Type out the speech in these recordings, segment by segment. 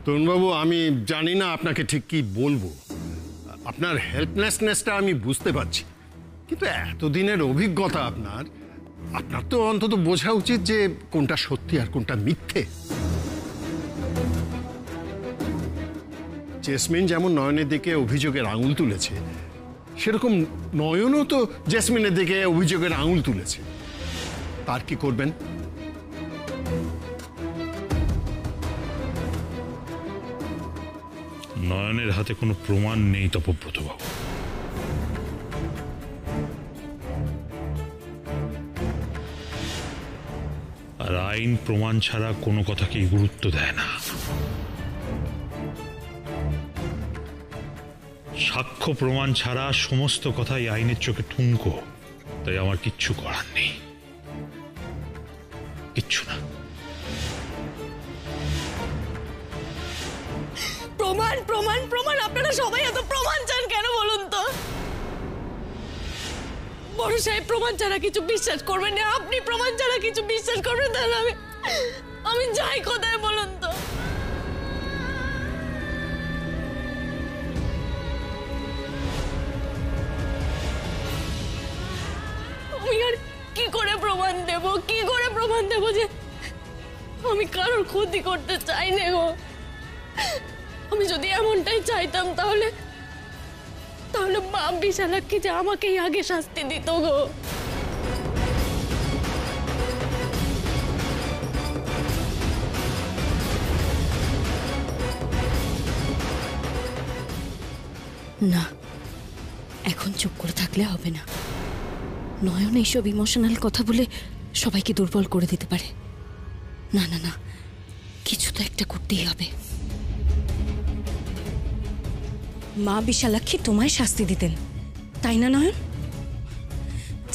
তরুণবাবু, আমি জানি না আপনাকে ঠিক কি বলবো। আপনার হেল্পলেসনেসটা আমি বুঝতে পারছি, কিন্তু এতদিনের অভিজ্ঞতা আপনার তো অন্তত বোঝা উচিত যে কোনটা সত্যি আর কোনটা মিথ্যে। জেসমিন যেমন নয়নের দিকে অভিযোগের আঙুল তুলেছে, সেরকম নয়নও তো জেসমিনের দিকে অভিযোগের আঙুল তুলেছে। তার কি করবেন? নয়নের হাতে কোনো প্রমাণ নেই তপব্রত বাবু। আর আইন প্রমাণ ছাড়া কোনো কথাকেই গুরুত্ব দেয় না। সাক্ষ্য প্রমাণ ছাড়া সমস্ত কথাই আইনের চোখে ঠুনকো। তাই আমার কিচ্ছু করার নেই, কিচ্ছু না। প্রমাণ প্রমাণ প্রমাণ, আপনারা সবাই এত প্রমাণ চান কেন বলুন তো? বড় সাহেব প্রমাণ ছাড়া কিছু বিশ্বাস করবেন না, আপনি প্রমাণ ছাড়া কিছু বিশ্বাস করবেন, তাহলে আমি যাই কোথায় বলুন তো? আমি আর কি করে প্রমাণ দেব, কি করে প্রমাণ দেব যে আমি কারোর ক্ষতি করতে চাই না গো? আমি যদি এমনটাই চাইতাম তাহলে মা বিশালাক্ষী যে আমাকেই আগে শাস্তি দিত গো। না, এখন চুপ করে থাকলে হবে না। নয়ন এইসব ইমোশনাল কথা বলে সবাইকে দুর্বল করে দিতে পারে। না না না, কিছু তো একটা করতেই হবে। মা বিশালাক্ষী তোমায় শাস্তি দিতেন, তাই না নয়ন?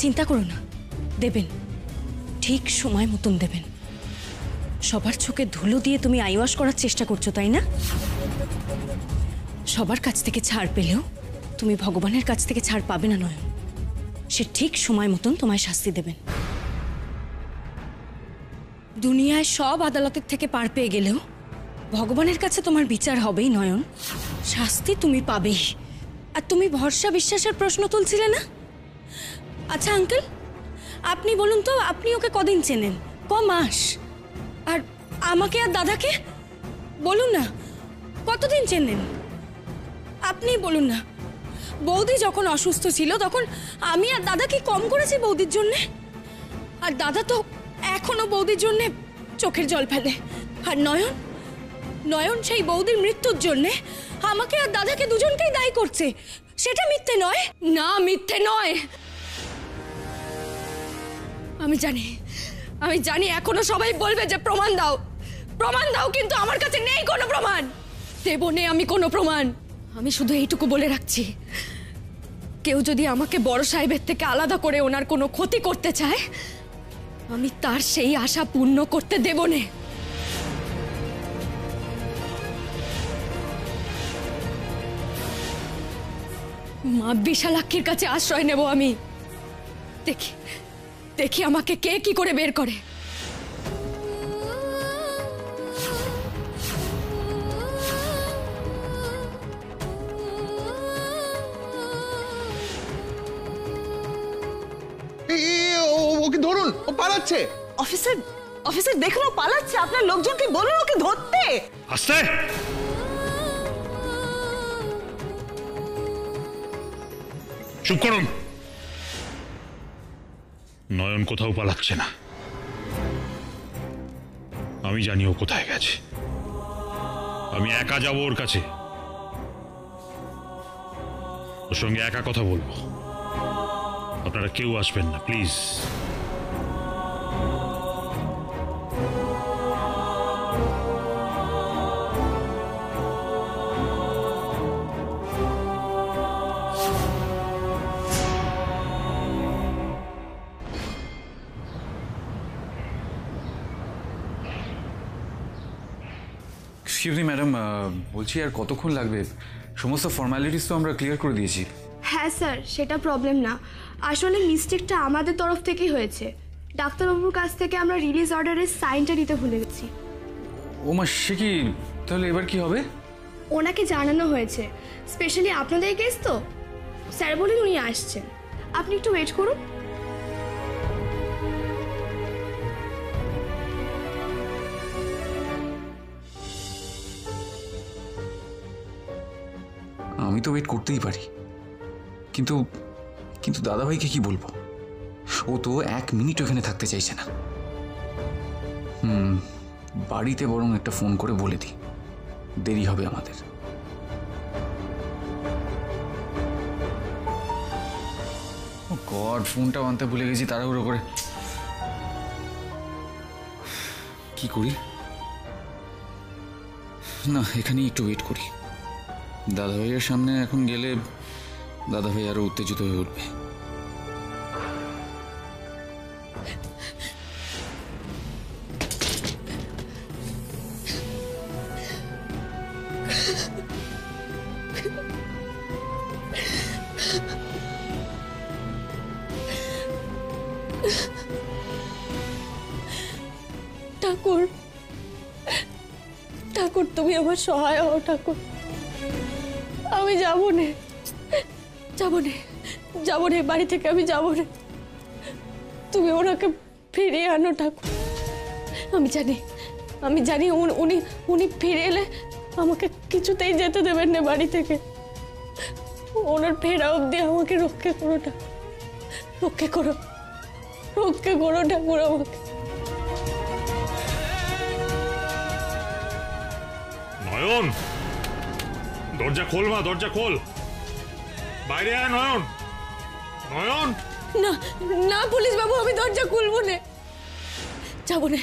চিন্তা করো না, দেবেন, ঠিক সময় মতন দেবেন। সবার চোখে ধুলো দিয়ে তুমি আইওয়াশ করার চেষ্টা করছো, তাই না? সবার কাছ থেকে ছাড় পেলেও তুমি ভগবানের কাছ থেকে ছাড় পাবে না নয়ন। সে ঠিক সময় মতন তোমায় শাস্তি দেবেন। দুনিয়ায় সব আদালতের থেকে পার পেয়ে গেলেও ভগবানের কাছে তোমার বিচার হবেই নয়ন, শাস্তি তুমি পাবেই। আর তুমি ভরসা বিশ্বাসের প্রশ্ন তুলছিলে না? আচ্ছা আঙ্কেল, আপনি বলুন তো, আপনি ওকে কদিন চেনেন? ক মাস? আর আমাকে আর দাদাকে বলুন না, কতদিন চেনেন? আপনি বলুন না। বৌদি যখন অসুস্থ ছিল তখন আমি আর দাদা কি কম করেছি বৌদির জন্যে? আর দাদা তো এখনো বৌদির জন্যে চোখের জল ফেলে। আর নয়ন, নয়ন সেই বৌদির মৃত্যুর জন্যে আমাকে আর দাদাকে দুজনকেই দায়ী করছে। সেটা মিথ্যে নয়? না, মিথ্যে নয়। আমি জানি এখনো সবাই বলবে যে প্রমাণ দাও, প্রমাণ দাও, কিন্তু আমার কাছে নেই কোনো প্রমাণ। দেব নে আমি কোনো প্রমাণ। আমি শুধু এইটুকু বলে রাখছি, কেউ যদি আমাকে বড় সাহেবের থেকে আলাদা করে ওনার কোনো ক্ষতি করতে চায়, আমি তার সেই আশা পূর্ণ করতে দেব নে। মা বিশালাক্ষীর কাছে আশ্রয় নেব আমি। দেখি আমাকে কে কি করে বের করে। ওকে ধরুন, ও পালাচ্ছে। অফিসার, অফিসার দেখুন ও পালাচ্ছে, আপনার লোকজনকে বলুন ওকে ধরতে। আস্তে। চুপ করুন। নয়ন কোথাও পালাচ্ছে না। আমি জানি ও কোথায় গেছে। আমি একা যাব ওর কাছে, ওর সঙ্গে একা কথা বলবো। আপনারা কেউ আসবেন না প্লিজ। এক্সকিউজ মি ম্যাডাম, বলছি আর কতক্ষণ লাগবে? সমস্ত ফর্মালিটিস তো আমরা ক্লিয়ার করে দিয়েছি। হ্যাঁ স্যার, সেটা প্রবলেম না। আসলে মিস্টেকটা আমাদের তরফ থেকেই হয়েছে। ডাক্তারবাবুর কাছ থেকে আমরা রিলিজ অর্ডারের সাইনটা নিতে ভুলে গেছি। ও মা, সে কি? তাহলে এবার কি হবে? ওনাকে জানানো হয়েছে, স্পেশালি আপনাদের কেস তো, স্যার বলেন উনি আসছেন। আপনি একটু ওয়েট করুন। আমি তো ওয়েট করতেই পারি, কিন্তু কিন্তু দাদাভাইকে কি বলবো? ও তো 1 মিনিট ওখানে থাকতে চাইছে না। বাড়িতে বরং একটা ফোন করে বলে দিই, দেরি হবে আমাদের। ও গড, ফোনটা আনতে ভুলে গেছি তাড়াহুড়ো করে। কি করি? না, এখানেই একটু ওয়েট করি। দাদাভাইয়ের সামনে এখন গেলে দাদাভাই আরো উত্তেজিত হয়ে উঠবে। ঠাকুর, ঠাকুর তুমি আমার সহায় হও ঠাকুর। আমি যাবো না, যাবো না, যাবো না, বাড়ি থেকে আমি যাবো না। তুমি ওনাকে ফিরিয়ে আনো ঠাকুর। আমি জানি উনি ফিরে এলে আমাকে কিছুতেই যেতে দেবেন না বাড়ি থেকে। ওনার ফেরা অবধি আমাকে রক্ষা করো ঠাকুর, রক্ষা করো, রক্ষা করো ঠাকুর আমাকে। নয়ন, দরজা খোল মা, দরজা খোল, বাইরে আয় নয়ন। নয়ন, না না পুলিশ বাবু, আমি দরজা খুলবো না, যাবো না,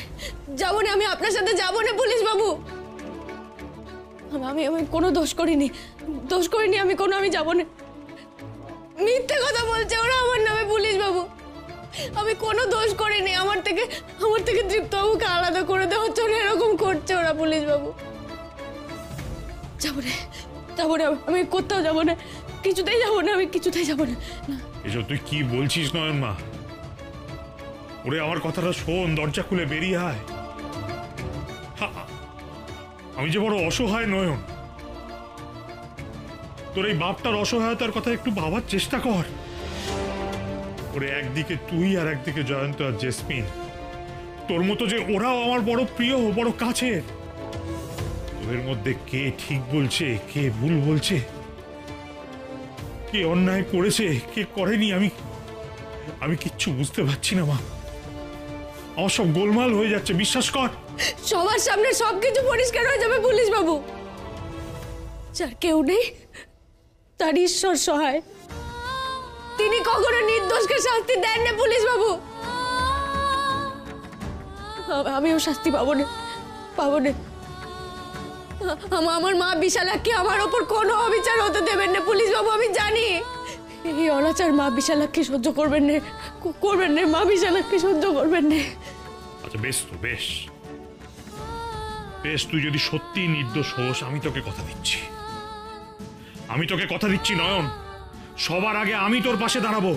যাবো না, আমি আপনার সাথে যাবো না পুলিশ বাবু। আমি কোনো দোষ করিনি, আমি যাবো না। মিথ্যে কথা বলছে ওরা আমার নামে পুলিশ বাবু, আমি কোনো দোষ করিনি। আমার থেকে দীপ্তবাবুকে আলাদা করে দেওয়ার জন্য এরকম করছে ওরা পুলিশ বাবু। যাবো না, আমি কোথাও যাবো না, কিছুতেই যাবো না, আমি কিছুতেই যাবো না। এসব তুই কি বলছিস নয়ন মা? ওরে আমার কথাটা শোন, দরজা খুলে বেরিয়ে আয়। আমি যে বড় অসহায় নয়ন, তোর এই বাপটার অসহায়তার কথা একটু ভাবার চেষ্টা কর। ওরে একদিকে তুই আর একদিকে জয়ন্ত আর জেসমিন, তোর মতো যে ওরাও আমার বড় প্রিয়, বড় কাছের। তোদের মধ্যে কে ঠিক বলছে, কে ভুল বলছে, কে অন্যায় করেছে, কে করেনি, আমি কিচ্ছু বুঝতে পারছি না মা। আমার সব গোলমাল হয়ে যাচ্ছে, বিশ্বাস কর। সবার সামনে সবকিছু পরিষ্কার হয়ে যাবে পুলিশ বাবু। যার কেউ নেই তার ঈশ্বর সহায়, তিনি কখনো নির্দোষকে শাস্তি দেন না পুলিশ বাবু। আমিও শাস্তি পাবো না। আমার মা বিশালাক্ষী আমার ওপর কোনো অবিচার হতে দেবেন না পুলিশ বাবু। আমি জানি এই অনাচার মা বিশালাক্ষী সহ্য করবেন না, মা বিশালাক্ষী সহ্য করবেন না। আচ্ছা বেশ, তো বেশ, তুই যদি সত্যি নির্দোষ হোস, আমি তোকে কথা দিচ্ছি নয়ন, সবার আগে আমি তোর পাশে দাঁড়াবো।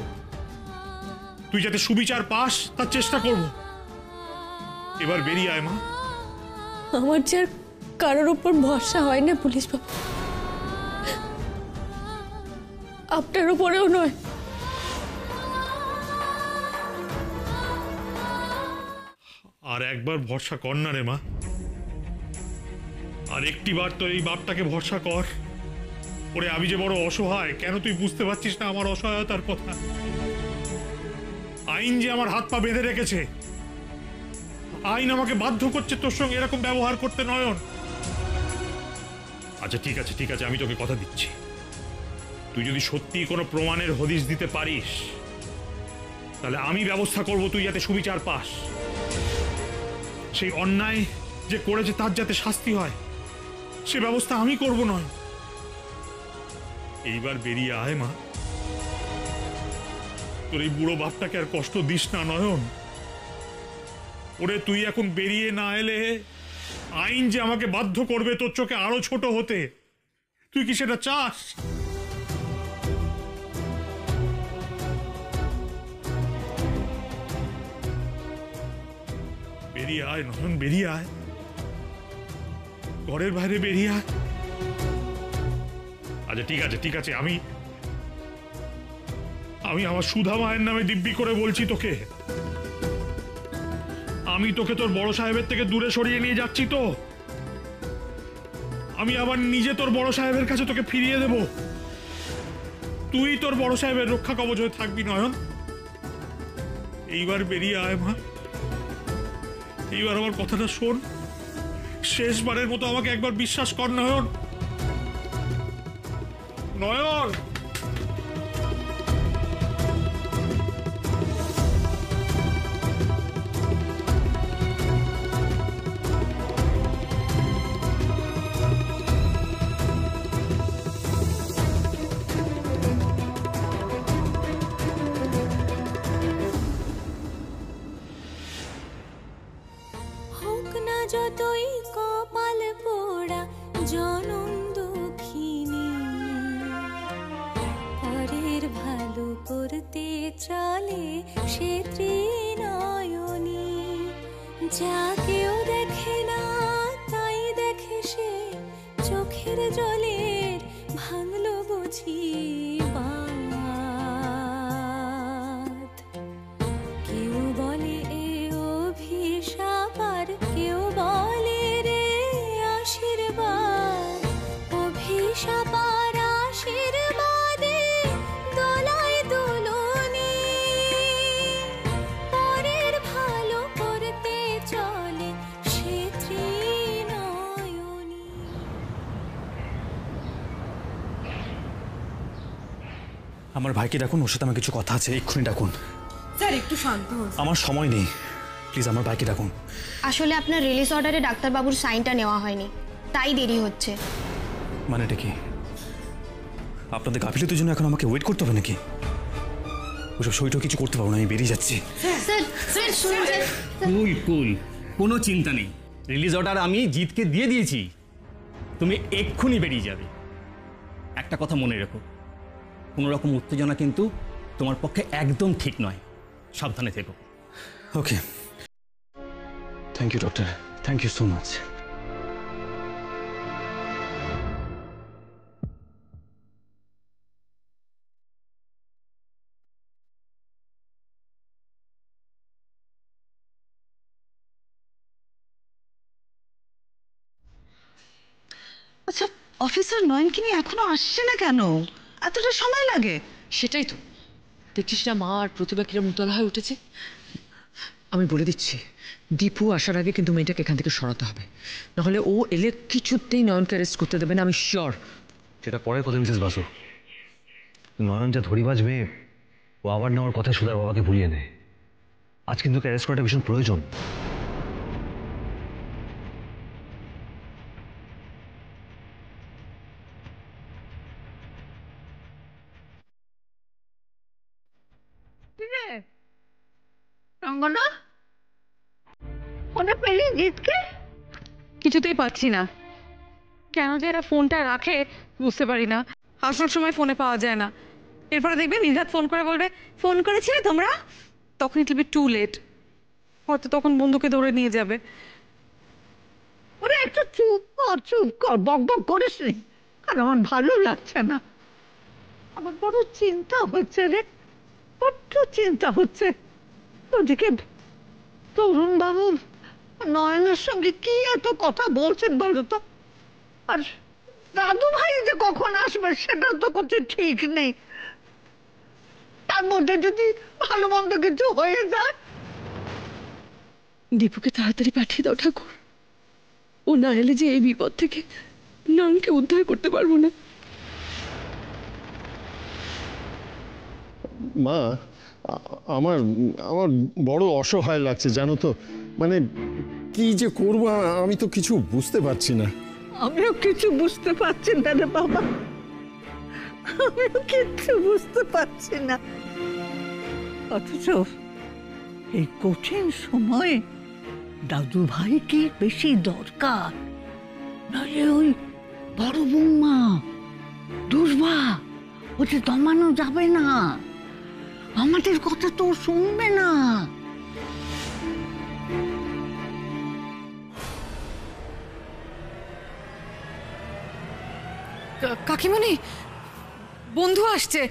তুই যাতে সুবিচার পাস তার চেষ্টা করব। এবার বেরিয়ে আয় মা। আমার যে আর কারোর উপর ভরসা হয় না পুলিশ বাবু, আপনার উপরেও নয়। আর একবার ভরসা কর না রে মা, আর একটিবার তোর এই বাপটাকে ভরসা কর। ওরে আমি যে বড় অসহায়, কেন তুই বুঝতে পারছিস না আমার অসহায়তার কথা? আইন যে আমার হাত পা বেঁধে রেখেছে, আইন আমাকে বাধ্য করছে তোর সঙ্গে এরকম ব্যবহার করতে নয়ন। আচ্ছা ঠিক আছে, আমি তোকে কথা দিচ্ছি, তুই যদি সত্যি কোনো প্রমাণের হদিশ দিতে পারিস, তাহলে আমি ব্যবস্থা করব তুই যাতে সুবিচার পাস। সেই অন্যায় যে করেছে তার যাতে শাস্তি হয়, সে ব্যবস্থা আমি করব নয়। এইবার বেরিয়ে আয় মা, তোর এই বুড়ো বাপটাকে আর কষ্ট দিস না নয়ন। ওরে তুই এখন বেরিয়ে না এলে আইন যে আমাকে বাধ্য করবে তোর চোখে আরো ছোট হতে, তুই কি সেটা চাস? বেরিয়ে আয় নয়ন, বেরিয়ে আয়। ঘরের বাইরে বেরিয়ে আয়। আচ্ছা ঠিক আছে, আমি আমার সুধা মায়ের নামে দিব্যি করে বলছি তোকে, আমি তোকে তোর বড় সাহেবের থেকে দূরে সরিয়ে নিয়ে যাচ্ছি। তো আমি আবার নিজে তোর বড় সাহেবের কাছে তোকে ফিরিয়ে দেব। তুই তোর বড় সাহেবের রক্ষা কবচ হয়ে থাকবি নয়ন। এইবার বেরিয়ে আয় মা, এইবার আমার কথাটা শোন, শেষবারের মতো আমাকে একবার বিশ্বাস কর নয়ন। নয়ন, যতই কপাল পোড়া জনম দুঃখিনী, পরের ভালো করতে চলে সে ত্রিনয়নী। যা কেউ দেখে না তাই দেখে সে, চোখের জলের ভাঙলো বুঝি বাঁধ। কেউ বলে এ অভিশাপ, আর কেউ বলে রে আশীর্বাদ। অভিশাপ আর আশীর্বাদে দোলায় দুলুনি, পরের ভালো করতে চলে সে ত্রিনয়নী। আমার ভাইকে ডাকুন, ওর সাথে আমার কিছু কথা আছে, এক্ষুনি ডাকুন। স্যার একটু শান্ত হন। আমার সময় নেই, প্লিজ আমার ভাইকে ডাকুন। আসলে আপনার রিলিজ অর্ডারে ডাক্তারবাবুর সাইনটা নেওয়া হয়নি, তাই দেরি হচ্ছে। মানেটা কি? আপনাদের গাফিলতির জন্য এখন আমাকে ওয়েট করতে হবে নাকি? ওসব সইটাও কিছু করতে পারবো না, আমি বেরিয়ে যাচ্ছি। কুল, কোনো চিন্তা নেই। রিলিজ অর্ডার আমি জিতকে দিয়ে দিয়েছি, তুমি এক্ষুনি বেরিয়ে যাবে। একটা কথা মনে রেখো, কোনো রকম উত্তেজনা কিন্তু তোমার পক্ষে একদম ঠিক নয়, সাবধানে থেকো। Okay, thank you doctor, thank you so much. আচ্ছা, অফিসার নয়নকে নিয়ে এখনো আসছে না কেন? এতটা সময় লাগে? সেটাই তো দেখছিস না, মা আর প্রতিভা কিরম উতলা হয়ে উঠেছে। আমি বলে দিচ্ছি, দীপু আসার আগে কিন্তু মেয়েটাকে এখান থেকে সরাতে হবে, নাহলে ও এলে কিছুতেই নয়নকে অ্যারেস্ট করতে দেবে না, আমি শিওর। সেটা পরের কথা মিসেস বাসু, নয়ন যা ধরিবাজ মেয়ে, ও আবার নেওয়ার কথা সুধার বাবাকে ভুলিয়ে নেয়। আজ কিন্তু অ্যারেস্ট করাটা ভীষণ প্রয়োজন। রঙ্গনা, ফোনে পেলি জিতকে? কিছুতেই পাচ্ছি না, কেন যে এরা ফোনটা রাখে বুঝতে পারি না। আসল সময় ফোনে পাওয়া যায় না, এরপরে দেখবে নির্ঘাত ফোন করে বলবে ফোন করেছিলে তোমরা, তখন it will be too late. হয়তো তখন বন্ধুকে ধরে নিয়ে যাবে। ওরা একটু চুপ কর, বক বক করিস নি, আর আমার ভালো লাগছে না। আমার বড় চিন্তা হচ্ছে রে, বড্ড চিন্তা হচ্ছে। ওদিকে তরুণ বাবু নয়নের সঙ্গে কি এত কথা বলছেন বলো তো, আর দাদু ভাই যে কখন আসবে সেটা তো কিছু ঠিক নেই। তার মধ্যে যদি ভালো মন্দ কিছু হয়ে যায়। দীপুকে তাড়াতাড়ি পাঠিয়ে দাও ঠাকুর, ও না এলে যে এই বিপদ থেকে নয়নকে উদ্ধার করতে পারবো না। মা, আমার আমার বড় অসহায় লাগছে জানো তো, মানে কি যে করবো আমি তো কিছু বুঝতে পারছি না। আমিও কিছু বুঝতে পারছি না রে বাবা, আমিও কিচ্ছু বুঝতে পারছি না। অথচ এই কঠিন সময়ে দাদু ভাই কি বেশি দরকার, নাহলে ওই বড় বৌমা দুর্বা ওকে দমানো যাবে না, আমাদের কথা তো শুনবে না। কাকিমণি বন্ধু আসছে।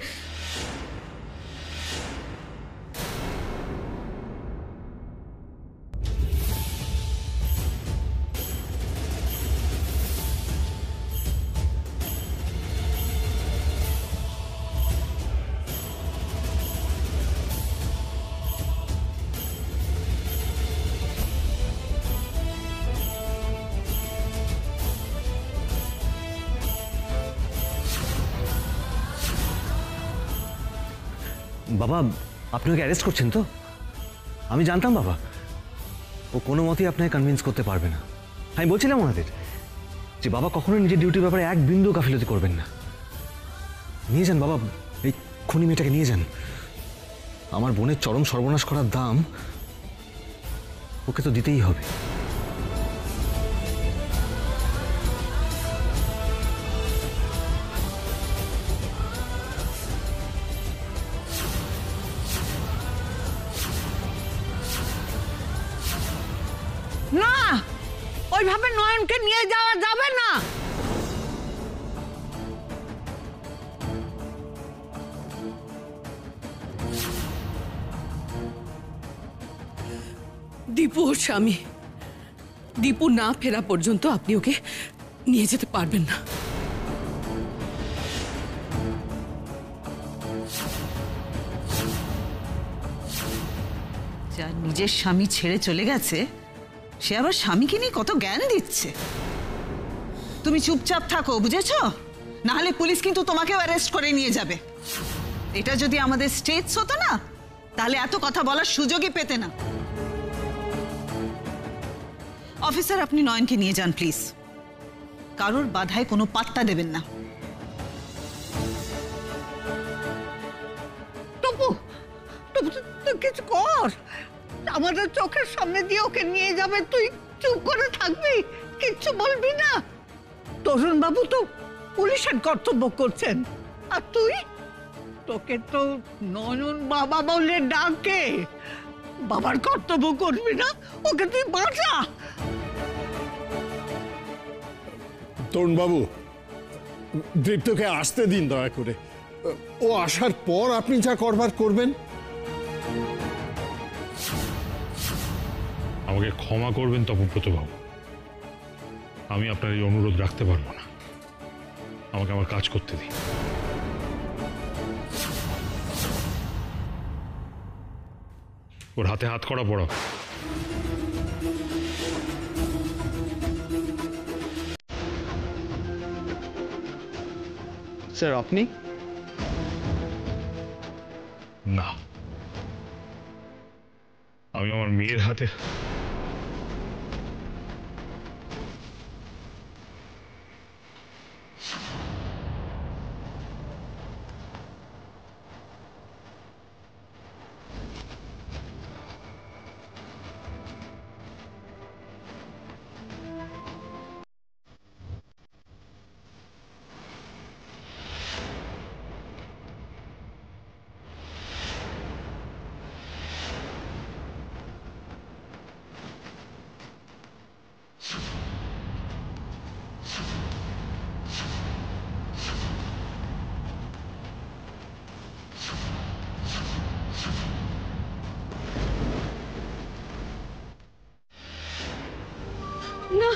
বাবা, আপনি ওকে অ্যারেস্ট করছেন তো? আমি জানতাম বাবা, ও কোনো মতেই আপনাকে কনভিন্স করতে পারবে না। আমি বলছিলাম ওনাদের যে বাবা কখনো নিজের ডিউটির ব্যাপারে এক বিন্দু গাফিলতি করবেন না। নিয়ে যান বাবা, এই খুনি মেয়েটাকে নিয়ে যান। আমার বোনের চরম সর্বনাশ করার দাম ওকে তো দিতেই হবে। না, ওইভাবে নয়নকে নিয়ে যাওয়া যাবে না। দীপু ওর স্বামী, দীপু না ফেরা পর্যন্ত আপনি ওকে নিয়ে যেতে পারবেন না। যার নিজের স্বামী ছেড়ে চলে গেছে সে আবার স্বামীকে নিয়ে কত জ্ঞান দিচ্ছে। তুমি চুপচাপ থাকো, বুঝেছো? না হলে পুলিশ কিন্তু তোমাকেও অ্যারেস্ট করে নিয়ে যাবে। এটা যদি আমাদের স্টেটস হতো না তাহলে এত কথা বলার সুযোগই পেতে না। অফিসার, আপনি নয়নকে নিয়ে যান প্লিজ। কারোর বাধায় কোনো পাত্তা দেবেন না। টপু, টপু তুই কিছু কর। আমাদের চোখের সামনে দিয়ে ওকে নিয়ে যাবে, তুই চুপ করে থাকবি, কিচ্ছু বলবি না। তরুণ বাবু তো পুলিশের কর্তব্য করছেন, আর তুই, তোকে তো নয়ন বাবা বলে ডাকে, বাবার কর্তব্য করবি না, ওকে তুই বাঁচা। তরুণবাবু, দীপ্তকে আসতে দিন দয়া করে। ও আসার পর আপনি যা করবার করবেন। আমাকে ক্ষমা করবেন তপব্রত বাবু, আমি আপনার এই অনুরোধ রাখতে পারবো না। আমাকে আমার কাজ করতে দিন। ওর হাতে হাত করা পড়ো। স্যার আপনি? না, আমি আমার মেয়ের হাতে না,